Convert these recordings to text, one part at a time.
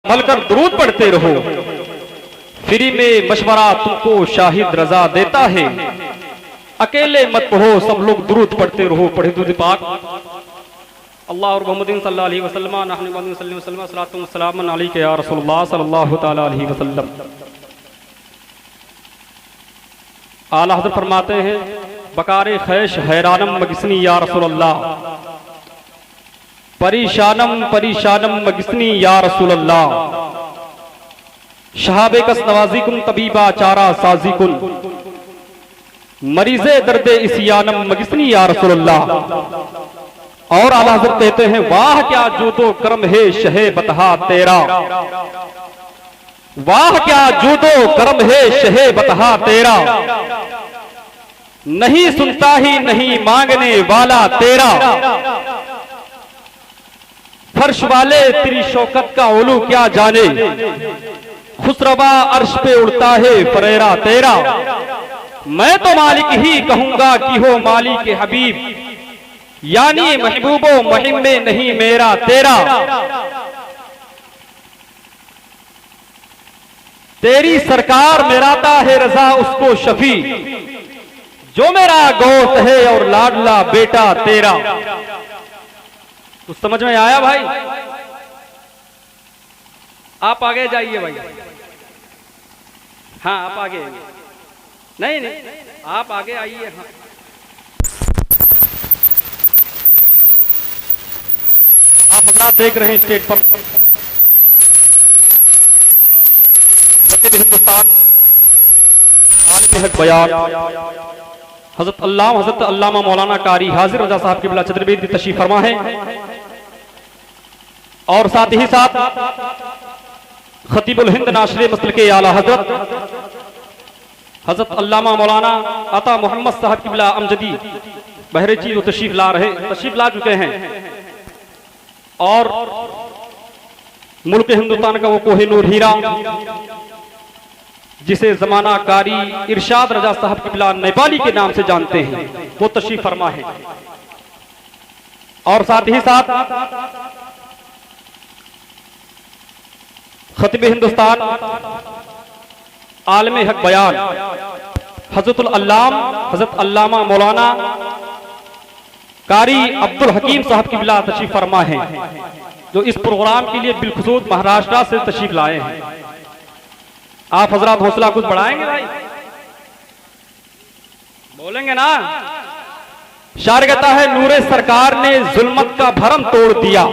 भलकर दुरूद पढ़ते रहो, फ्री में मशवरा तुमको शाहिद रजा देता है। अकेले मत पढ़ो, सब लोग दुरूद पढ़ते रहो। पढ़े दुरूद पाक। अल्लाह और मोहम्मद सल्लल्लाहु अलैहि वसल्लम नहनु मोहम्मद सल्लल्लाहु अलैहि वसल्लम सलातु व सलाम अलैका या रसूलुल्लाह सल्लल्लाहु तआला अलैहि वसल्लम। आला हज़रत फरमाते हैं, बकारे खैश हैरानम मगिस्नी या रसूलल्लाह, परेशानम परेशानम मगिस्नी या रसूलल्लाह, शहाबे कस नवाजिकुम तबीबा चारा साजिकुन, मरीजे दर्दे इसियानम मगिस्नी या रसूलल्लाह। और आला हज़रत कहते हैं, वाह क्या जूदो करम है शहे बतहा तेरा, वाह क्या जूदो करम है शहे बतहा तेरा, नहीं सुनता ही नहीं मांगने वाला तेरा, फर्श वाले तेरी शौकत का उलू क्या जाने, खुसरवा अर्श पे उड़ता है फरेरा तेरा। मैं तो मालिक ही कहूंगा कि हो मालिक के हबीब, यानी महबूबो मुहिम में नहीं मेरा तेरा। तेरी सरकार मेराता है रजा उसको शफी, जो मेरा गोश्त है और लाडला बेटा तेरा। कुछ समझ में आया भाई? आप आगे जाइए भाई। हाँ आप आगे, नहीं नहीं आप आगे आइए। हाँ आप हजरात देख रहे हैं स्टेज पर हिंदुस्तान आलिम हक बयान हजरत अल्लामा मौलाना कारी हाजिर रजा साहब की बिला चतुर्वेदी तशरीफ फरमा है। और साथ ही साथ खतीबुल हिंद नाशरे मसल के आला हजरत अल्लामा मौलाना अता मोहम्मद साहब की बिला अमजदी बहरेची जो तशरीफ ला चुके हैं। और मुल्क हिंदुस्तान का वो कोहिनूर हीरा जिसे जमाना कारी इरशाद रजा साहब की बिला नेपाली के नाम से जानते हैं, वो तशरीफ फरमा है। और साथ ही साथ खतीब हिंदुस्तान आलम हक बयान हजरत अल्लामा मौलाना कारी अब्दुल हकीम साहब की बिला तशरीफ फरमा है, जो इस प्रोग्राम के लिए बिलखुसूस महाराष्ट्र से तशरीफ लाए हैं। आप हजरात हौसला कुछ बढ़ाएंगे भाई? बोलेंगे ना? शायर कहता है, नूरे सरकार ने जुल्मत का भरम तोड़ दिया।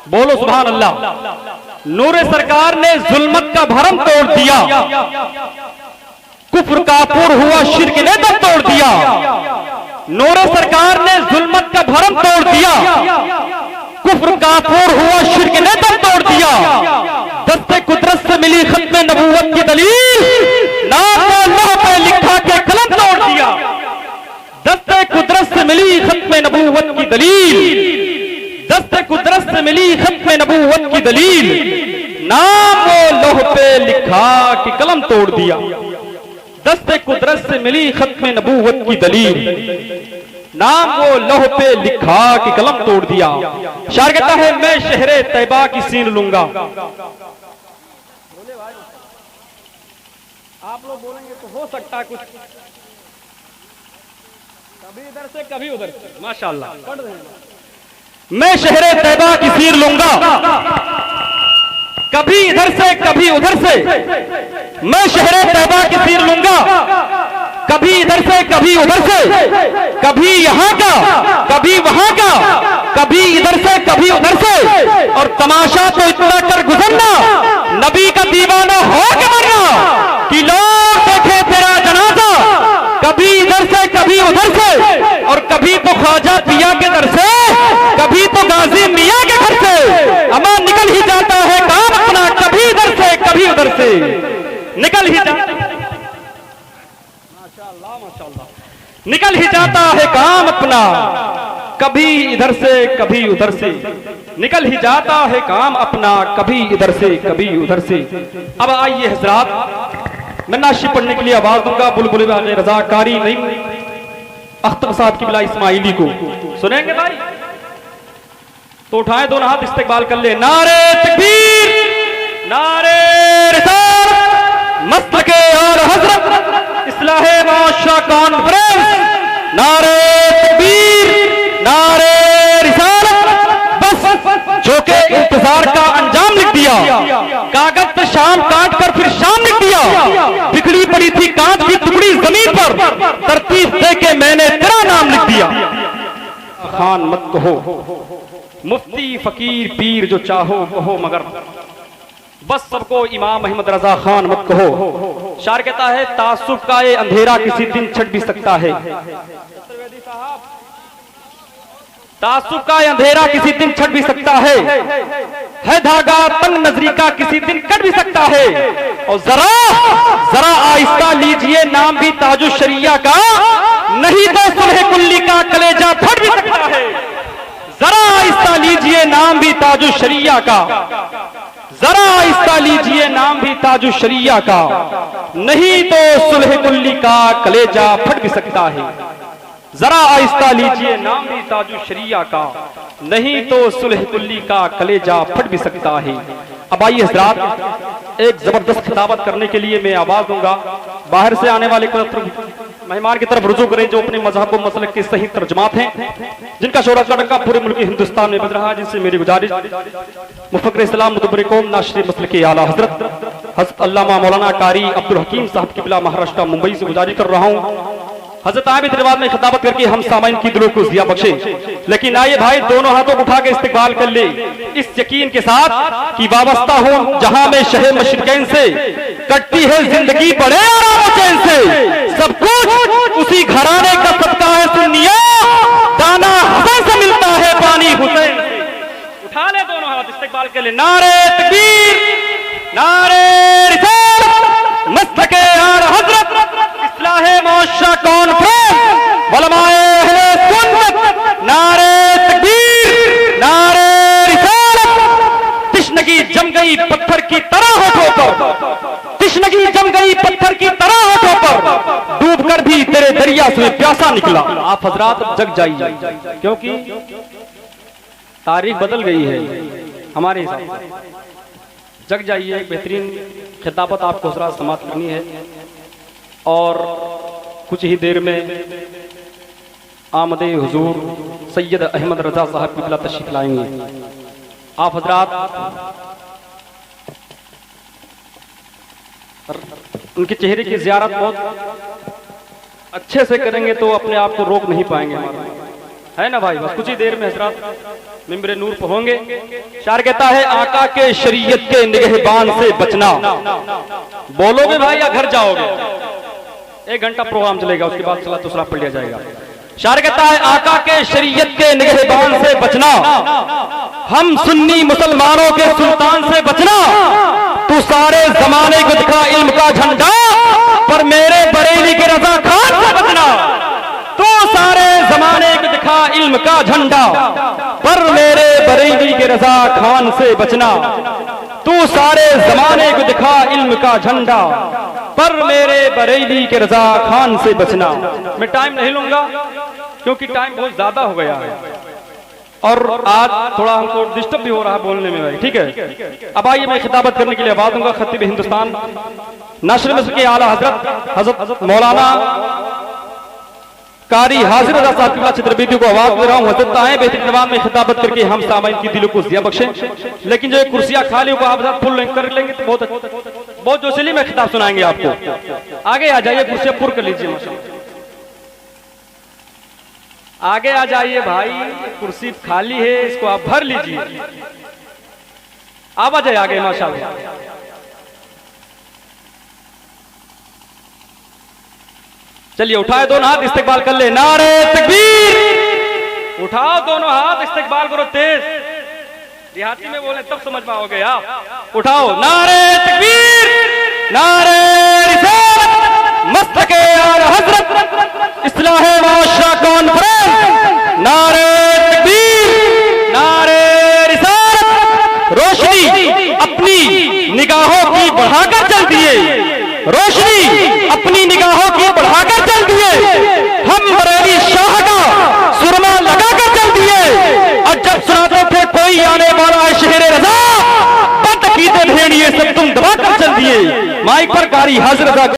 बोलो सुभान अल्लाह। नूरे सरकार ने जुल्मत का भरम तोड़ दिया, कुफ्र का पुर हुआ शिर्क ने दम तोड़ दिया। नूरे सरकार ने जुल्मत का भरम तोड़ दिया, कुफ्र का पुर हुआ शिर्क ने दम तोड़ दिया। दस्ते कुदरत से मिली खत्म नबूवत की दलील, नाम अल्लाह पे लिखा के कलम तोड़ दिया। दस्ते कुदरत से मिली खत्म नबूवत की दलील, दस्ते कुदरत से मिली खत्म नबूवत की दलील, नाम वो लोह पे लिखा कि कलम तोड़ दिया। दस्ते कुदरत से मिली खत्म नबूवत की दलील, नाम वो लोह पे लिखा कि कलम तोड़ दिया। शायर कहता है, मैं शहरे तैबा की सीन लूंगा। आप लोग बोलेंगे तो हो सकता है कुछ, कभी इधर से कभी उधर से। माशाअल्लाह। मैं शहरे तैबा की सीर लूंगा, कभी इधर से कभी उधर से। मैं शहरे तैबा की सीर लूंगा, कभी इधर से कभी उधर से। कभी यहाँ का कभी वहां का, कभी इधर से कभी उधर से। और तमाशा तो इतना कर गुजरना, नबी का दीवाना हो के मरना, कि लोग देखे तेरा जनाजा। कभी इधर से कभी उधर से, और कभी तो ख्वाजा पिया के दर से, कभी तो गाजी मियाँ के घर से। अमा निकल ही जाता है काम अपना, कभी इधर से कभी उधर से निकल ही जाता है। माशाअल्लाह माशाअल्लाह। निकल ही जाता है काम अपना, कभी इधर से कभी उधर से। निकल ही जाता है काम अपना, कभी इधर से कभी उधर से। अब आइए हजरात, मैं नाशिद पढ़ने के लिए आवाज दूंगा बुलबुल रजा कारी नईम अख्तर साहब की बिला इस्माइली को। सुनेंगे भाई? तो उठाए दोनों हाथ, इस्तेकबाल कर ले। नारे तकबीर, कॉन्फ्रेंस, नारे तकबीर, नारे रिसालत, बस झोंके इंतजार का अंजाम लिख दिया। कागज पे शाम काट कर फिर शाम लिख दिया। बिखड़ी पड़ी थी कांच की टुकड़ी जमीन पर, तरतीब दे के मैंने तेरा नाम लिख दिया। खान मत कहो, मुफ्ती फकीर पीर जो चाहो कहो, मगर बस सबको इमाम अहमद रजा खान मत कहो। शायर कहता है, तासुब का ये अंधेरा किसी दिन छट भी सकता है, तासुब का ये अंधेरा किसी दिन छट भी सकता है धागा तंग नजरी का किसी दिन कट भी सकता है। और जरा जरा आहिस्ता लीजिए नाम भी ताजुश शरिया का, नहीं तो सुलह कुल्ली का कलेजा फट भी सकता है। जरा आहिस्ता लीजिए नाम भी ताजुश शरिया का, जरा आहिस्ता लीजिए नाम भी ताजुश शरिया का, नहीं तो सुलह कुल्ली का कलेजा फट भी सकता है। जरा आहिस्ता लीजिए नाम भी ताजुश शरिया का, नहीं तो सुलह कुल्ली का कलेजा फट भी सकता है। अब आइए हज़रात, एक जबरदस्त खिताबत करने के लिए मैं आवाज दूंगा। बाहर से आने वाले मेहमान की तरफ रुजू करें जो अपने मजहब व मसलक के सही तर्जमात हैं, जिनका शोरा का डंका पूरे मुल्क हिंदुस्तान में बज रहा है। जिनसे मेरी गुजारिश, मुफक्किर इस्लाम मुदब्बिर कौम नाशिर मसलक के आला हज़रत अल्लामा मौलाना कारी अब्दुल हकीम साहब किबला महाराष्ट्र मुंबई से गुजारिश कर रहा हूँ, हज़रत आए भी तिलवाद में खिताबत करके हम सामाइन की दिलों को ज़िया बख्शे। लेकिन आइए भाई, दोनों हाथों को उठा के इस्तिकबाल कर ले, इस यकीन के साथ कि वाबस्ता हूं जहां में शहर मशरिकैन से, कटती है जिंदगी बड़े आराम चैन से, सब कुछ उसी घराने का सदका है सुन्निया, दाना हसन से मिलता है पानी हुसैन से। उठा ले दोनों हाथ, इस्तिकबाल कर ले, नारे तकबीर, नारे रिसालत, मस्तके आला हज़रत, इस्लाहे मौशा कॉन्फ्रेंस, उलमाए अहले सुन्नत, नारे तकबीर, नारे रिसालत। तिश्नगी जम गई पत्थर की तरह होठों पर, तिश्नगी जम गई पत्थर की तरह होठों पर, डूब कर भी तेरे दरिया से प्यासा निकला। आप हजरात जग जाइए, क्योंकि तारीख बदल गई है हमारे हिसाब से। जग जाइए, एक बेहतरीन खिताबत आपको हजरात समाप्त करनी है और कुछ ही देर में आमदे हुजूर सैयद अहमद रजा साहब की बिला तशरीफ लाएंगे। आप हजरात उनके चेहरे की ज़ियारत बहुत अच्छे से करेंगे तो अपने आप को रोक नहीं पाएंगे, है ना भाई। बस कुछ ही देर में हजरात मिंबरे नूर पर होंगे। शायर कहता है, आका के शरीयत के निगहबान से बचना, बोलोगे भाई या घर जाओगे? 1 घंटा प्रोग्राम चलेगा, उसके बाद सलात दूसरा पढ़ लिया जाएगा। शायर कहता है, आका के शरीयत के निगहबान से बचना, हम सुन्नी मुसलमानों के सुल्तान से बचना, तू सारे जमाने को दिखा इल्म का झंडा, पर मेरे बरेली के रजा खान से बचना। तू सारे जमाने को दिखा इल्म का झंडा, पर मेरे बरेली के रजा खान से बचना। तू सारे जमाने को दिखा इल्म का झंडा, पर मेरे बरेली के रजा खान से बचना। मैं टाइम नहीं लूंगा क्योंकि टाइम बहुत ज्यादा हो गया है और आज थोड़ा हमको डिस्टर्ब भी हो रहा है बोलने में भाई, ठीक है। अब आइए, मैं खिताबत करने के लिए आवाज दूंगा खतीब हिंदुस्तान नासिर मिस्र के आला हजरत मौलाना कारी हाजिर रजा साहब की चित्रबीदी को आवाज दे रहा हूँ। हजरत आए बेहतरीन जवाब में खिताबत करके हम सामाइन की दिलों को ज़िया बख्शे। लेकिन जो एक कुर्सियां खाली हुआ आप फुल कर लेंगे तो बहुत जोशीली में खिताब सुनाएंगे आपको। आगे आ जाइए, कुर्सियां पुर कर लीजिए माशाल्लाह। आगे आ जाइए भाई, कुर्सी खाली है, इसको आप भर लीजिए। आप आ जाइए आगे माशाल्लाह। चलिए उठाए दोनों हाथ, इस्तिकबाल कर ले, नारे तकबीर। उठाओ दोनों हाथ, इस्तिकबाल करो तेज। देहाती में बोले तब समझ पाओगे आप। उठाओ, नारे तकबीर, नारे रिसालत, मस्तके आला हज़रत, इस्लाहे माशरा कॉन्फ्रेंस, नारे तकबीर, नारे रिसालत। रोशनी अपनी निगाहों की बढ़ाकर चल दिए, रोशनी अपनी निगाहों की बढ़ाकर चल दिए, हम बरेली शाह का सुरमा लगाकर चल दिए। और जब सुनाते थे कोई आने वाला है शहरे रजा, बदअकीदे भेड़िए सब तुम दबाकर चल दिए। माइक पर कारी हाजिर रजा